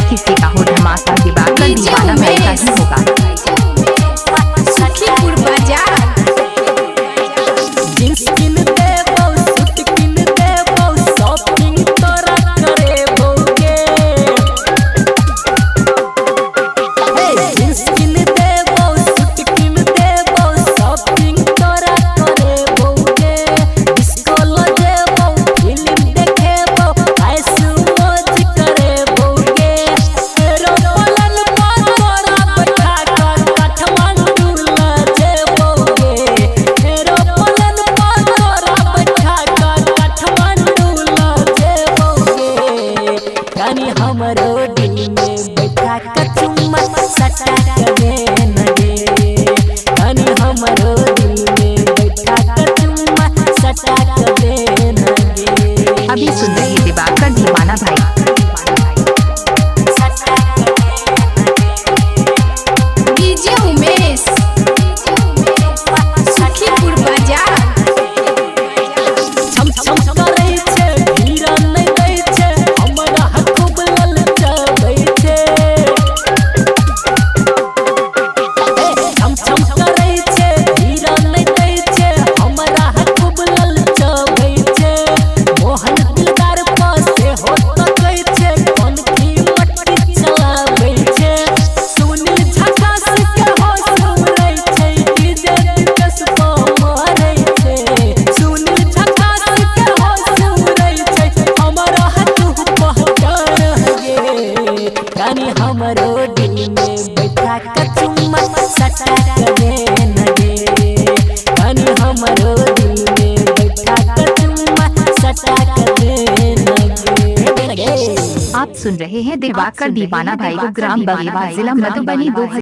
किसी का हो धमाका दिवाकर दीवाना भाई का ही होगा। सुखीपुर बाजार जींस किन देबो सूट किन देबो शॉपिंग तोरा करे भोगे। जींस किन देबो सूट किन देबो शॉपिंग तोरा करे भोगे। डिस्को लो देबो फिल्म देखेबो ऐसु मौज करे भोगे। रो पलन पा तोरा बैठा कर काठमांडू ला जेबोगे। रो पलन पा तोरा बैठा कर काठमांडू ला जेबोगे। रानी हमरो दिल में बैठा के चुम्मा सटा के देन गे। रानी हमरो दिल में बैठा के चुम्मा सटा के देन गे। अभी सुन रहे दिवाकर दीवाना भाई। डीजे उमेश सुखीपुर बाजार छम छम करे छे हीरा नहीं दै छे हमरा खूब ललचाबै छे। छम छम करे छे हीरा नहीं दै छे हमरा खूब ललचाबै छे। मोहन दिलदार पासे होत कहै छे कौन की मट्टी चलाबै छे। सुनील झकास के हो सुनै छे डीजे दिलकश पा मारै छे। सुनील झकास के हो सुनै छे हमरा तू पहचान गे। रानी हमरो दिल में बैठा के चुम्मा सटा के देन गे। रानी हमरो दिल में बैठा के चुम्मा सटा के देन गे। आप सुन रहे हैं दिवाकर दीवाना भाई को ग्राम बगेवा जिला मधुबनी 2000।